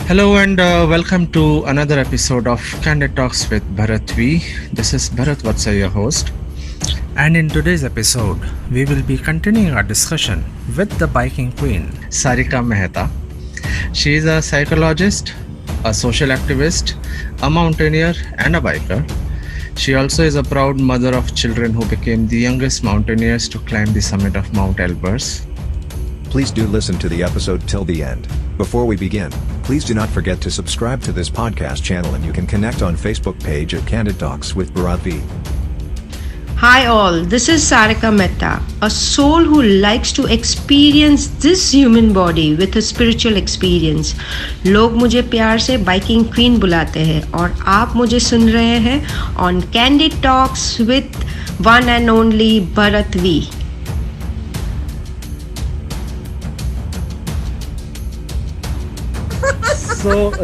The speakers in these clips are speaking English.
Hello and welcome to another episode of Candid Talks with Bharat V. This is Bharat Vatsa, your host. And in today's episode, we will be continuing our discussion with the biking queen, Sarika Mehta. She is a psychologist, a social activist, a mountaineer, and a biker. She also is a proud mother of children who became the youngest mountaineers to climb the summit of Mount Elbrus. Please do listen to the episode till the end. Before we begin, please do not forget to subscribe to this podcast channel, and you can connect on Facebook page at Candid Talks with Bharat V. Hi all, this is Sarika Mehta, a soul who likes to experience this human body with a spiritual experience. लोग मुझे प्यार से biking queen बुलाते हैं और आप मुझे सुन रहे हैं on Candid Talks with one and only Bharat V.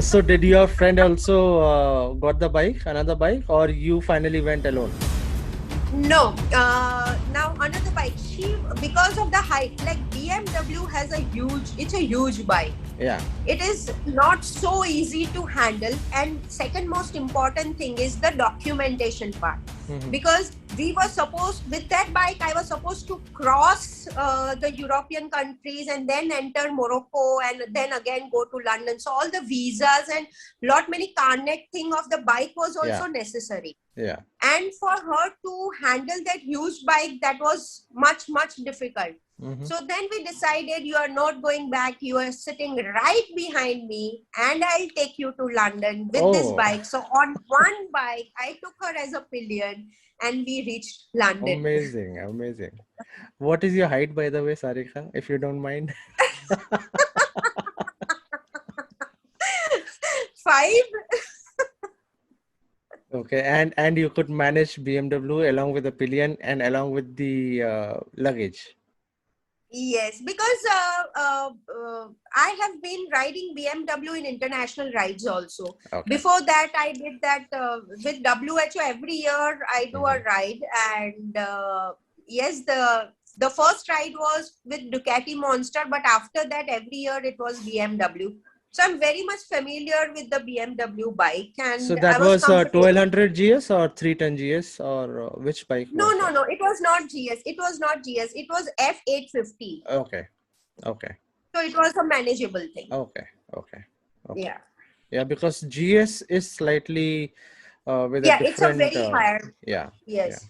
So did your friend also got the bike, another bike, or you finally went alone? No, now another bike. Because of the height, like BMW has it's a huge bike. Yeah. It is not so easy to handle. And second most important thing is the documentation part. Mhm. Because with that bike, I was supposed to cross the European countries and then enter Morocco and then again go to London. So all the visas and lot many connect thing of the bike was also necessary. Yeah. And for her to handle that huge bike, that was much difficult. Mhm. So then we decided, you are not going back, you are sitting right behind me and I'll take you to London with this Oh. bike. So on one bike, I took her as a pillion and we reached London. Amazing. What is your height, by the way, Sarika, if you don't mind? 5. Okay, and you could manage BMW along with the pillion and along with the luggage. Yes, because I have been riding BMW in international rides also. Okay. Before that, I did that with WHO. Every year I do a ride, and yes, the first ride was with Ducati Monster, but after that, every year it was BMW. So I'm very much familiar with the BMW bike, and So that I was comfortable. 1200 GS or 310 GS, or which bike? No, was no, that? no. It was not GS. It was not GS. It was F850. Okay. So it was a manageable thing. Okay. Yeah. Yeah, because GS is slightly with a Yeah, it's a different. very higher. Yeah. Yes.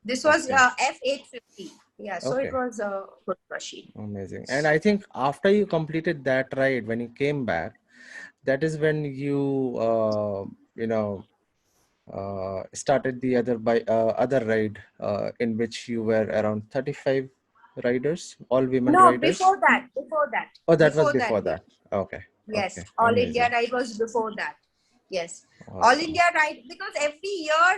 This was Okay. F850. Yeah, so Okay. it was a good machine. Amazing. And I think after you completed that ride, when you came back, that is when you started the other ride in which you were around 35 riders, all women No, riders. before that. Oh, that was before yeah. that. Okay. Yes, Okay. All Amazing. India ride was before that. Yes, All Awesome. India ride, because every year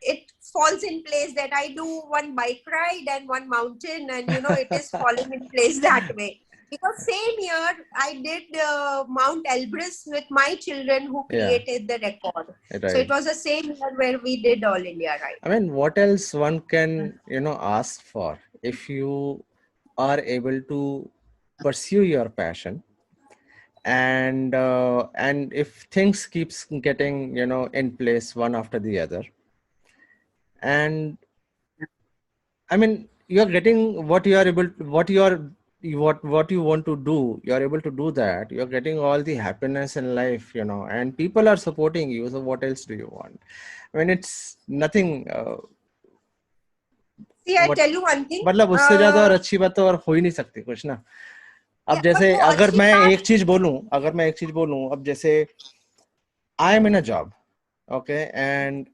it falls in place that I do one bike ride and one mountain, and it is falling in place that way. Because same year I did Mount Elbrus with my children who Yeah. created the record. So Right. it was the same year where we did All India ride. I mean, what else one can, ask for if you are able to pursue your passion, and if things keeps getting, in place one after the other, and I mean, you're getting what you are able to, what you want to do, you're able to do that. You're getting all the happiness in life, and people are supporting you. So what else do you want? I mean, it's nothing. See, I What- tell you one thing. मतलब उससे ज्यादा और अच्छी बात तो और हो ही नहीं सकती कुछ ना. अब Yeah, जैसे but वो अगर अच्छी मैं बात- एक चीज बोलूं, अब जैसे I am in a job, okay, and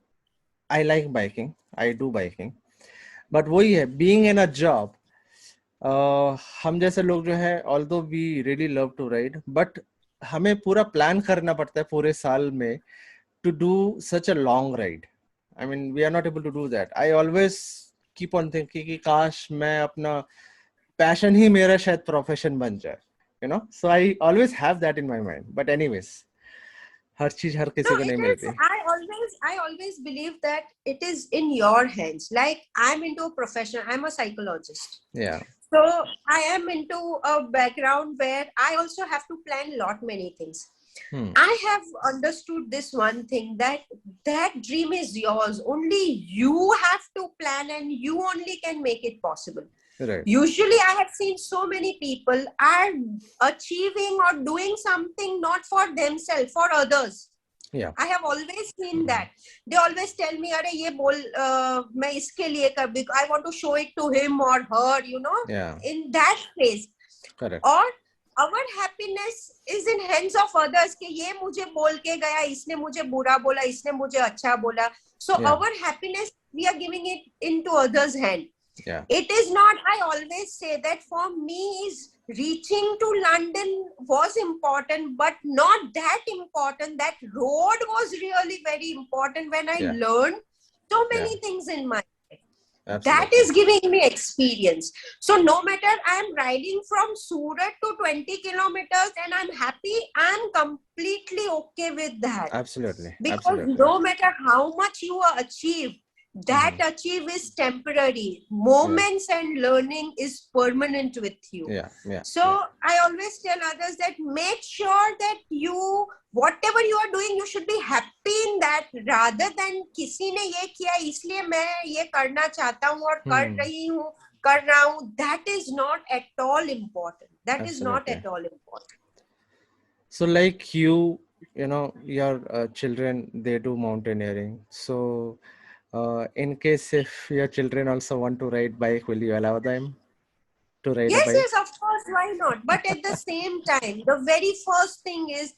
I like biking, I do biking, but वही है, बीइंग इन अ जॉब, हम जैसे लोग जो है, although we really love to ride, but हमें पूरा प्लान करना पड़ता है पूरे साल में to do such a long ride. I mean, we are not able to do that. I always keep on thinking कि काश मैं अपना passion ही मेरा शायद profession बन जाए, so I always have that in my mind. But anyways, हर चीज हर किसी को नहीं मिलती. I always believe that it is in your hands. Like, I'm into a profession. I'm a psychologist. Yeah. So I am into a background where I also have to plan lot many things. I have understood this one thing, that dream is yours. Only you have to plan and you only can make it possible. Right. Usually I have seen so many people are achieving or doing something not for themselves, for others. Yeah. I have always seen that. They always tell me, "Arey ye bol, main iske liye kar," I want to show it to him or her, you know, Yeah. in that phase. Correct. Or our happiness is in hands of others. कि ये मुझे बोल के गया, इसने मुझे बुरा बोला, इसने मुझे अच्छा बोला. So Yeah. our happiness, we are giving it into others' hand. Yeah. It is not, I always say that for me is reaching to London was important, but not that important. That road was really very important when I Yeah. learned so many Yeah. things in my life. Absolutely. That is giving me experience. So no matter I'm riding from Surat to 20 kilometers and I'm happy, I'm completely okay with that. Absolutely. Because Absolutely. no matter how much you achieve, that achieve is temporary. Moments and learning is permanent with you. Yeah. Yeah. So I always tell others that make sure that you, whatever you are doing, you should be happy in that, rather than किसी ने ये किया इसलिए मैं ये करना चाहता हूँ और कर रही हूँ, कर रहा हूँ. That is not at all important. That is not Absolutely. at all important. So like you know, your children, they do mountaineering. So in case if your children also want to ride bike, will you allow them to ride a Yes, bike? yes, of course, why not? But at the same time, the very first thing is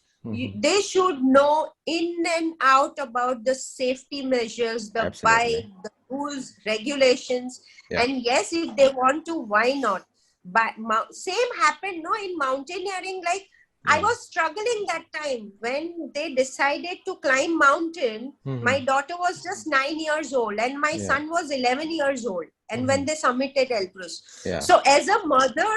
they should know in and out about the safety measures, the Absolutely. bike, the rules, regulations. Yeah. And yes, if they want to, why not? But same happened, no, in mountaineering. Like I was struggling that time when they decided to climb mountain. My daughter was just 9 years old and my son was 11 years old. And when they submitted Elbrus. Yeah. So as a mother,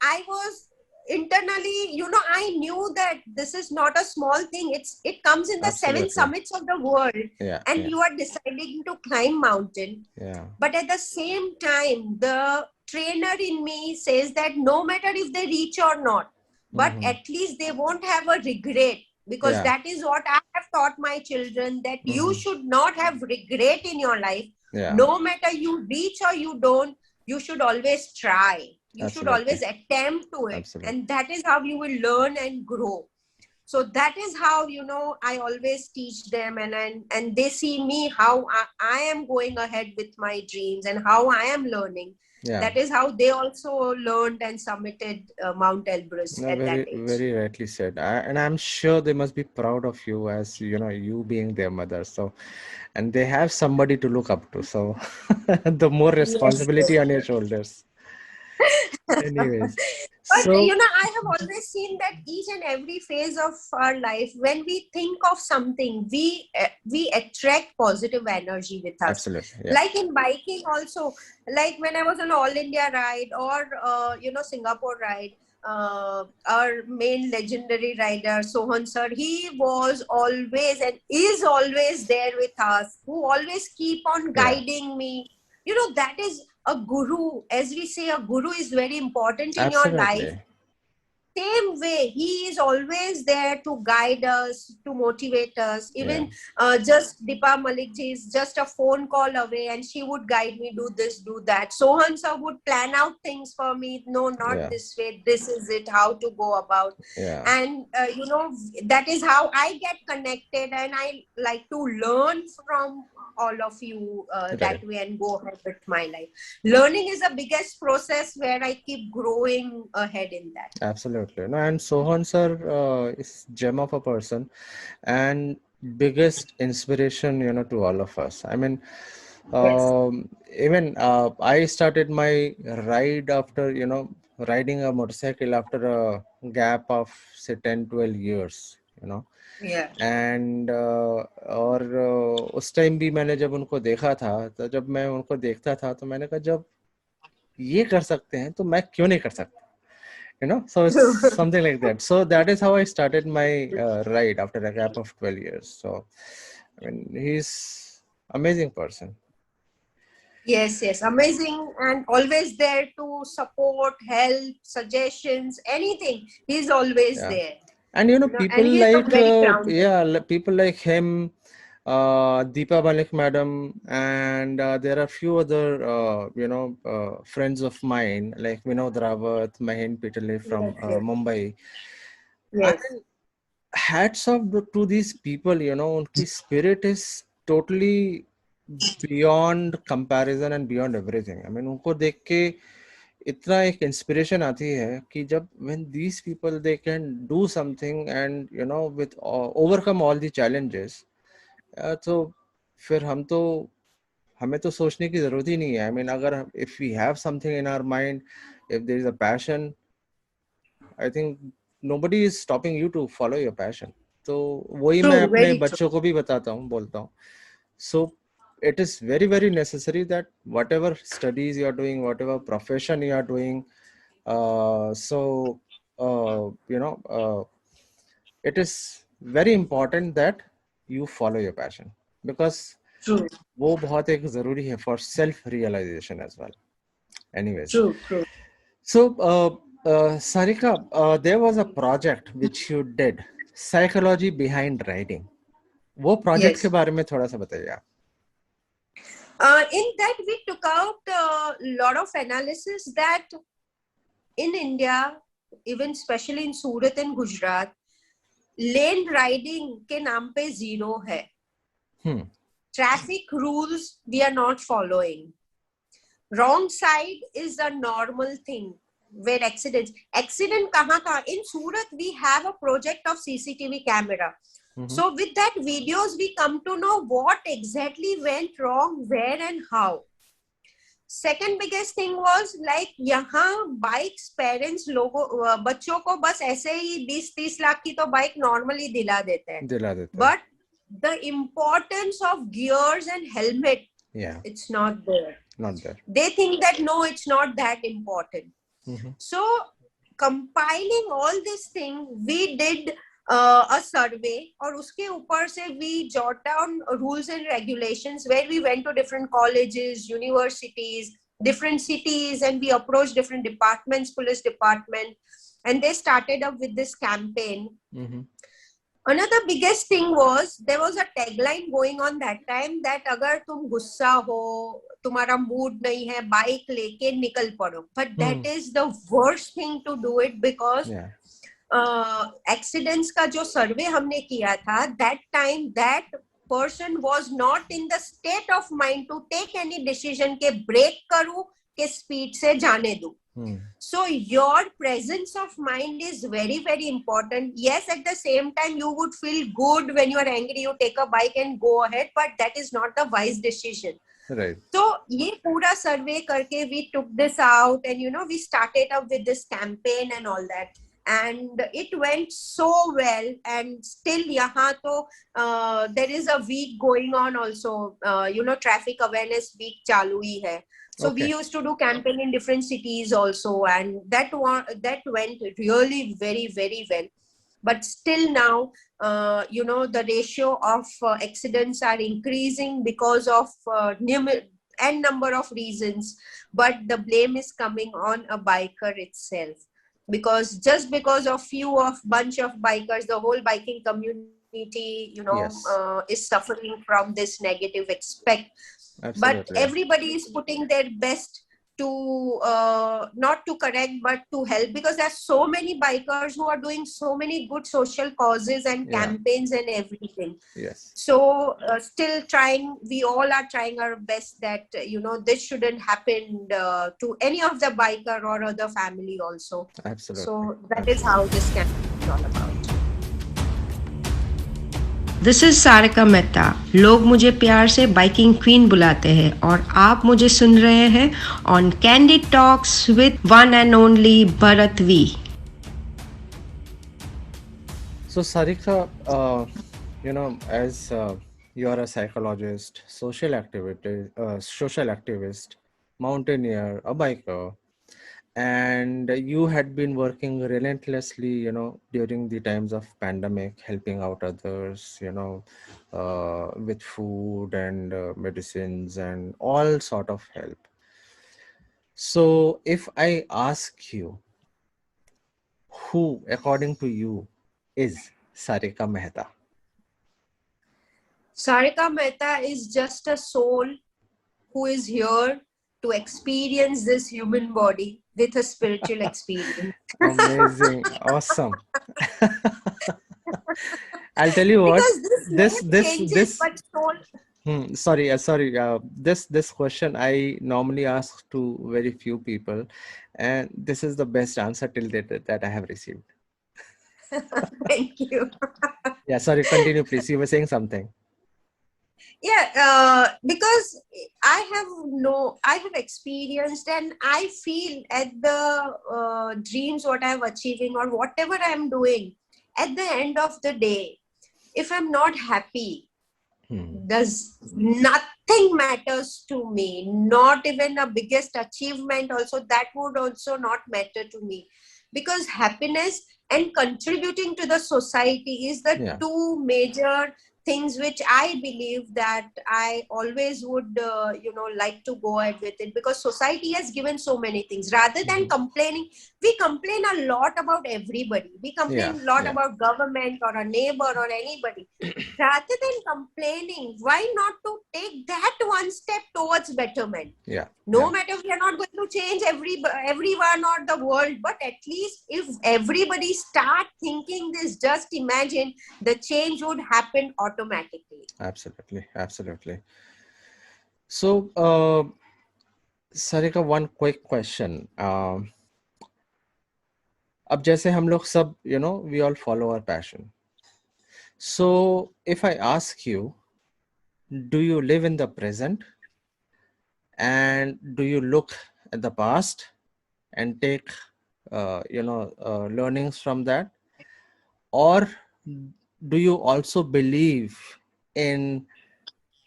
I was internally, you know, I knew that this is not a small thing. It comes in the Absolutely. 7 summits of the world. Yeah. And Yeah. you are deciding to climb mountain. Yeah. But at the same time, the trainer in me says that no matter if they reach or not, but at least they won't have a regret, because Yeah. that is what I have taught my children, that you should not have regret in your life. Yeah. No matter you reach or you don't, you should always try. You should Absolutely. always attempt to it. Absolutely. And that is how you will learn and grow. So that is how, you know, I always teach them, and they see me how I am going ahead with my dreams and how I am learning. Yeah. That is how they also learned and submitted Mount Elbrus No, at very, that age. very rightly said. And I'm sure they must be proud of you, as you know, you being their mother. So, and they have somebody to look up to. So, the more responsibility on your shoulders. Anyways, But so you know, I have always seen that each and every phase of our life, when we think of something, we attract positive energy with us. absolutely, yeah. Like in biking also, like when I was on All India ride or you know, Singapore ride, our main legendary rider Sohan sir, he was always and is always there with us, who always keep on guiding me. You know, that is a guru. As we say, a guru is very important in your life. Absolutely. Same way, he is always there to guide us, to motivate us. Even just Deepa Malik ji is just a phone call away and she would guide me, do this, do that. Sohan sir would plan out things for me. No, not this way. This is it, how to go about. And, you know, that is how I get connected, and I like to learn from all of you that way and go ahead with my life. Learning is the biggest process where I keep growing ahead in that. Absolutely. No, and Sohan sir is gem of a person and biggest inspiration, you know, to all of us. I mean, even I started my ride after, you know, riding a motorcycle after a gap of say 10-12 years, you know. And और उस time भी मैंने जब उनको देखा था, तो जब मैं उनको देखता था तो मैंने कहा जब ये कर सकते हैं तो मैं क्यों नहीं कर सकता, you know. So it's something like that. So that is how I started my ride after a gap of 12 years. So I mean, he's amazing person. Yes, amazing, and always there to support, help, suggestions, anything. He's always Yeah. there. And And people he's a like very grounded. people like him, Deepa Malik madam, and there are few other friends of mine like Vinod Rawat, Mahen Pitale from Yes, yes, Mumbai. I yes. mean, hats off to these people. Unki spirit is totally beyond comparison and beyond everything. I mean, उनको देख के इतना एक inspiration आती है कि जब when these people they can do something and with overcome all the challenges, तो फिर हमें तो सोचने की जरूरत ही नहीं है. I mean, अगर if we have something in our mind, if there is a passion, I think nobody is stopping you to follow your passion. तो वही मैं True, अपने very true. बच्चों को भी बताता हूँ, बोलता हूँ. So it is very, very necessary that whatever studies you are doing, whatever profession you are doing, it is very important that you follow your passion, because True, वो बहुत एक जरूरी है for self realization as well. Anyways, true. so Sarika, there was a project which you did, psychology behind writing. वो project के Yes. बारे में थोड़ा सा बताइए आप. In that, we took out a lot of analysis that in India, even especially in Surat and Gujarat, lane riding के नाम पे zero है. Traffic rules we are not following. Wrong side is a normal thing where accident kahan in Surat we have a project of CCTV camera. So with that videos we come to know what exactly went wrong, where and how. Second biggest thing was like यहाँ bikes parents लोगों बच्चों को बस ऐसे ही 20-30 लाख की तो bike normally दिला देते हैं. But the importance of gears and helmet, it's not there. They think that no, it's not that important. So compiling all this thing, we did a survey, और उसके ऊपर से we jot down rules and regulations where we went to different colleges, universities, different cities, and we approached different departments, police department, and they started up with this campaign. Another biggest thing was there was a tagline going on that time that अगर तुम गुस्सा हो, तुम्हारा mood नहीं है, bike लेके निकल पड़ो. But that is the worst thing to do it because accidents का जो survey हमने किया था, that time that person was not in the state of mind to take any decision के break करूँ के speed से जाने दूँ. So your presence of mind is very, very important. Yes, at the same time, you would feel good when you are angry, you take a bike and go ahead, but that is not the wise decision. Right. So ये पूरा survey करके we took this out and we started up with this campaign and all that. And it went so well, and still यहाँ तो there is a week going on also, traffic awareness week चालू ही है. So we used to do campaign in different cities also, and that went really very, very well. But still now, the ratio of accidents are increasing because of n number of reasons. But the blame is coming on a biker itself, because just because of bunch of bikers, the whole biking community, is suffering from this negative aspect. Absolutely. But everybody is putting their best to not to correct but to help, because there's so many bikers who are doing so many good social causes and campaigns and everything. Yes. So still trying, we all are trying our best that this shouldn't happen to any of the biker or other family also. Absolutely. So that is how this campaign is all about. This is Sarika Mehta. लोग मुझे प्यार से biking queen बुलाते हैं और आप मुझे सुन रहे हैं on candid talks with one and only Bharat V. So Sarika, as you are a psychologist, social activist, mountaineer, a biker, and you had been working relentlessly, during the times of pandemic, helping out others, with food and medicines and all sort of help. So if I ask you, who, according to you, is Sarika Mehta? Sarika Mehta is just a soul who is here to experience this human body with a spiritual experience. Amazing, awesome. I'll tell you what. Because this name changes, but soul. Sorry. This question I normally ask to very few people, and this is the best answer till date that I have received. Thank you. Yeah, sorry. Continue, please. You were saying something. Yeah, because I have experienced, and I feel at the dreams what I'm achieving or whatever I'm doing, at the end of the day, if I'm not happy, does nothing matters to me. Not even a biggest achievement also, that would also not matter to me, because happiness and contributing to the society is the Yeah. two major things which I believe that I always would like to go ahead with it, because society has given so many things. Rather than complaining, we complain a lot about everybody. We complain a lot about government or a neighbor or anybody. Rather than complaining, why not to take that one step towards betterment? Yeah. No matter, we are not going to change everyone or the world, but at least if everybody start thinking this, just imagine the change would happen automatically. Absolutely. So, Sarika, one quick question. अब जैसे हम लोग सब, we all follow our passion. So, if I ask you, do you live in the present, and do you look at the past and take learnings from that, or do you also believe in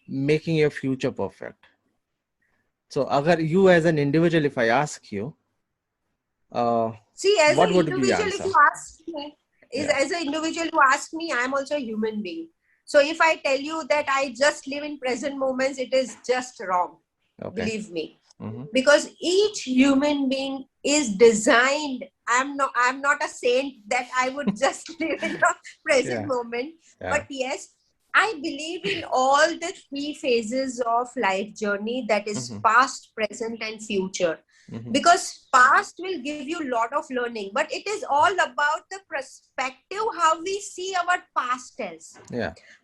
making your future perfect? So agar you as an individual, if I ask you, see, as what an would be the individual, answer? if you ask me, as an individual who ask me, I'm also a human being. So if I tell you that I just live in present moments, it is just wrong. Okay. Believe me. Because each human being is designed. I'm not a saint that I would just live in the present moment. But yes, I believe in all the three phases of life journey, that is past, present, and future. Because past will give you a lot of learning, but it is all about the perspective, how we see our past as,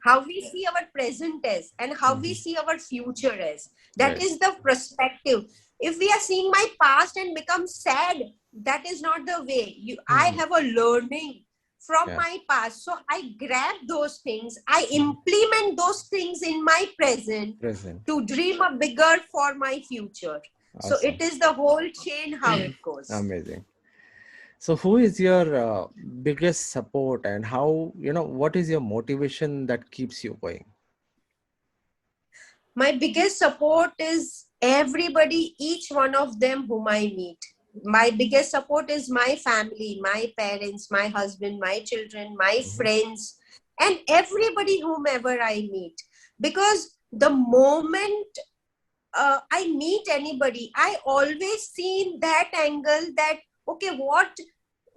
how we see our present as, and how we see our future as. That is the perspective. If we are seeing my past and become sad, that is not the way. I have a learning from my past. So I grab those things, I implement those things in my present to dream a bigger for my future. Awesome. So it is the whole chain how it goes. Amazing. So who is your biggest support, and how, what is your motivation that keeps you going? My biggest support is everybody, each one of them whom I meet. My biggest support is my family, my parents, my husband, my children, my friends, and everybody whomever I meet. Because the moment I meet anybody, I always see in that angle that, okay, what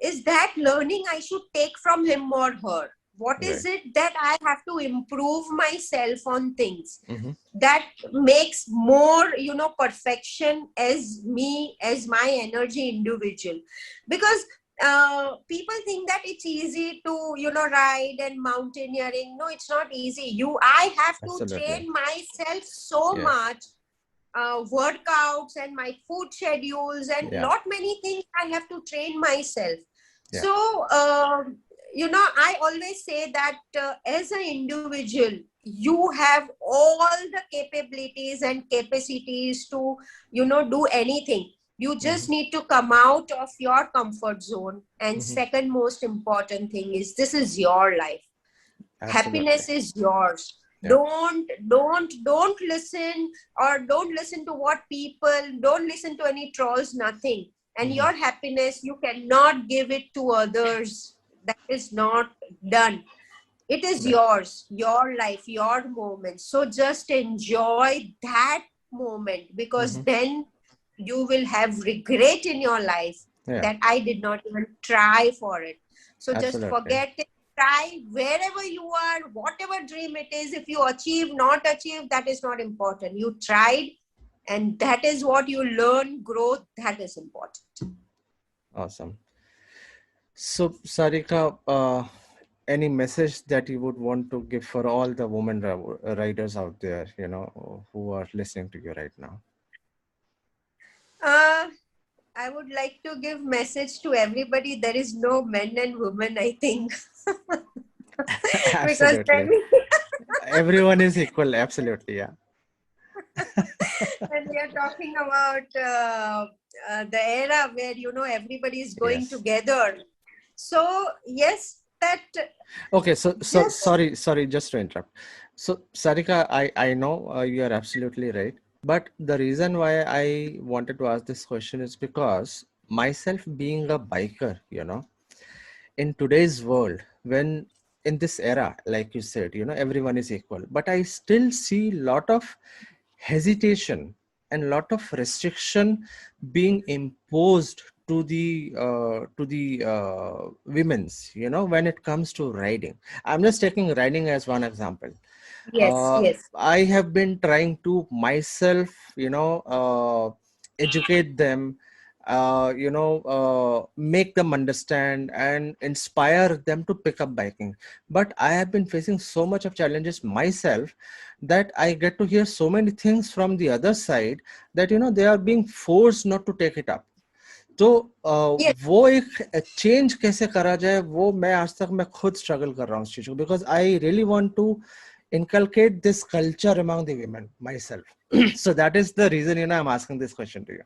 is that learning I should take from him or her? What is it that I have to improve myself on things that makes more, perfection as me, as my energy individual? Because people think that it's easy to, ride and mountaineering. No, it's not easy. I have to train myself so much. Workouts and my food schedules and lot many things I have to train myself. So, I always say that as an individual, you have all the capabilities and capacities to, do anything. You just need to come out of your comfort zone. And second most important thing is, this is your life. Absolutely. Happiness is yours. Don't listen, or don't listen to what people, don't listen to any trolls, nothing. and your happiness, you cannot give it to others. That is not done. It is Right. yours, your life, your moment. So just enjoy that moment, because then you will have regret in your life Yeah, that I did not even try for it. So just absolutely. forget it. Try wherever you are, whatever dream it is. If you achieve, not achieve, that is not important. You tried, and that is what you learn, growth. That is important. Awesome. So, Sarika, any message that you would want to give for all the women riders out there, who are listening to you right now? Uh, I would like to give message to everybody. There is no men and women, I think. Because Absolutely. when we, Everyone is equal. Absolutely. Yeah. when we are talking about the era where, everybody is going Yes. together. So, yes, that Okay. So just, sorry, just to interrupt. So, Sarika, I know you are absolutely right. But the reason why I wanted to ask this question is because myself being a biker, in today's world, when in this era, like you said, everyone is equal, but I still see lot of hesitation and lot of restriction being imposed to the women's, when it comes to riding. I'm just taking riding as one example. yes, uh, yes. I have been trying to myself, educate them, make them understand and inspire them to pick up biking. But I have been facing so much of challenges myself that I get to hear so many things from the other side that, they are being forced not to take it up. तो Yes. वो एक change कैसे करा जाए, वो मैं आज तक मैं खुद स्ट्रगल कर रहा हूँ इस चीज को, because I really want to inculcate this culture among the women myself. So that is the reason, I'm asking this question to you.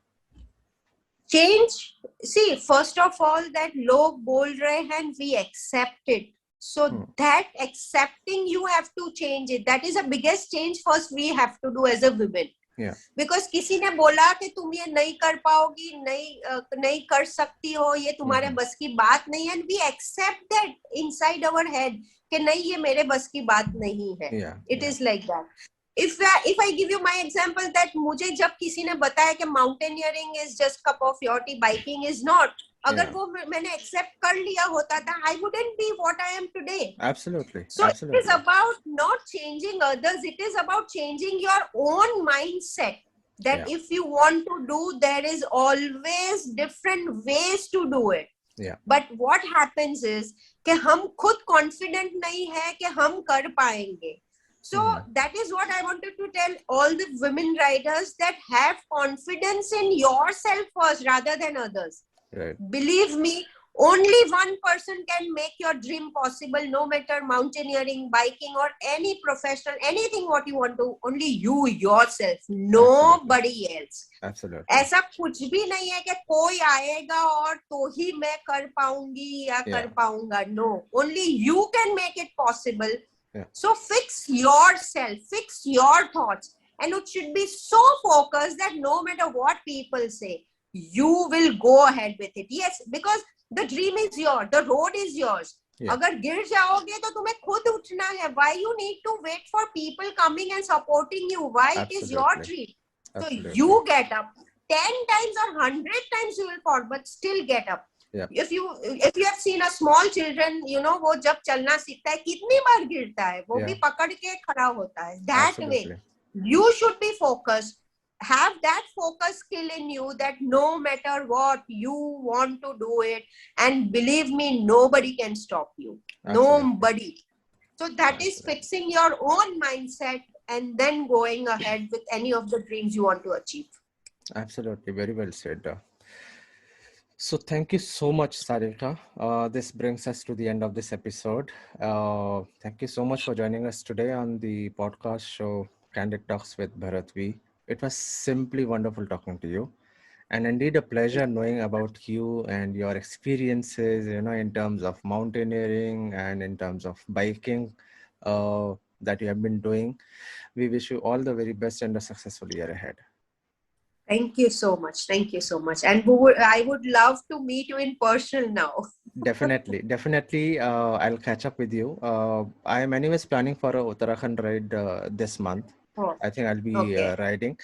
Change, see, first of all, that log bol rahe hain, we accept it. So that accepting, you have to change it. That is the biggest change first we have to do as a woman. Yeah. Because किसी ने बोला कि तुम ये नहीं कर पाओगी, नहीं कर सकती हो, ये तुम्हारे बस की बात नहीं है, and we accept that inside our head कि नहीं, ये मेरे बस की बात नहीं है. It is like that. if I give you my example, that मुझे जब किसी ने बताया कि mountaineering is just cup of your tea, biking is not, अगर वो मैंने accept कर लिया होता था, I wouldn't be what I am today. Absolutely. So Absolutely. it is about not changing others, it is about changing your own mindset, that if you want to do, there is always different ways to do it. But what happens is कि हम खुद confident नहीं है कि हम कर पाएंगे. So that is what I wanted to tell all the women riders, that have confidence in yourself first rather than others. Right. Believe me, only one person can make your dream possible, no matter mountaineering, biking, or any professional, anything what you want to, only you yourself, nobody else. Absolutely. ऐसा कुछ भी नहीं है कि कोई आएगा और तो ही मैं कर पाऊंगी या कर पाऊंगा. No, only you can make it possible. So fix yourself, fix your thoughts, and it should be so focused that no matter what people say, you will go ahead with it. Yes, because the dream is yours, the road is yours. अगर गिर जाओगे तो तुम्हें खुद उठना है. Why you need to wait for people coming and supporting you? Why? It is your dream. So you get up. 10 times or 100 times you will fall, but still get up. If you have seen a small children, वो जब चलना सीखता है कितनी बार गिरता है, वो भी पकड़ के खड़ा होता है. That way, you should be focused. Have that focus skill in you, that no matter what, you want to do it, and believe me, nobody can stop you. Nobody. So that is fixing your own mindset and then going ahead with any of the dreams you want to achieve. Absolutely. Very well said. So thank you so much, Sarika. This brings us to the end of this episode. Thank you so much for joining us today on the podcast show Candid Talks with Bharat V. It was simply wonderful talking to you, and indeed a pleasure knowing about you and your experiences, in terms of mountaineering and in terms of biking that you have been doing. We wish you all the very best and a successful year ahead. Thank you so much. Thank you so much. And I would love to meet you in person now. Definitely. I'll catch up with you. I am anyways planning for a Uttarakhand ride this month. Oh, I think I'll be okay. riding.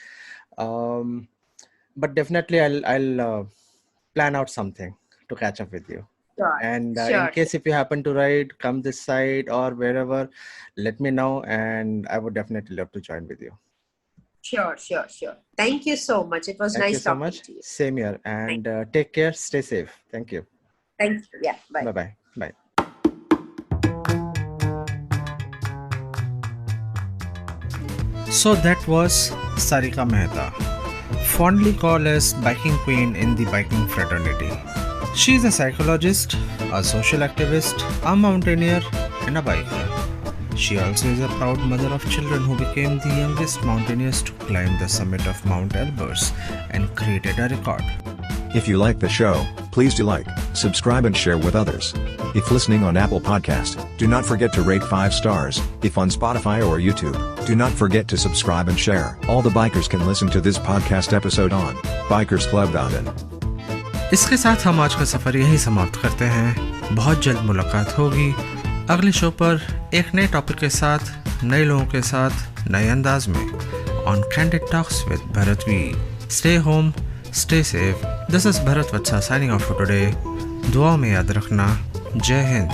But definitely I'll plan out something to catch up with you. Sure. And in Sure. case if you happen to ride, come this side or wherever, let me know, and I would definitely love to join with you. Sure. Thank you so much. It was Thank you nice so talking much. to you. Same here. And take care. Stay safe. Thank you. Thank you. Yeah. Bye. Bye-bye. Bye. So that was Sarika Mehta, fondly called as biking queen in the biking fraternity. She is a psychologist, a social activist, a mountaineer, and a biker. She also is a proud mother of children who became the youngest mountaineers to climb the summit of Mount Elbrus and created a record. If you like the show, please do like, subscribe and share with others. If listening on Apple Podcast, do not forget to rate 5 stars. If on Spotify or YouTube, do not forget to subscribe and share. All the bikers can listen to this podcast episode on bikersclub.in. इसके साथ हम आज का सफ़र यहीं समाप्त करते हैं। बहुत जल्द मुलाकात होगी अगले शो पर एक नए टॉपिक के साथ, नए लोगों के साथ, नए अंदाज में on candid talks with Bharat V. Stay home, stay safe. This is Bharat Vatsa signing off for today. दुआ में याद रखना। जय हिंद।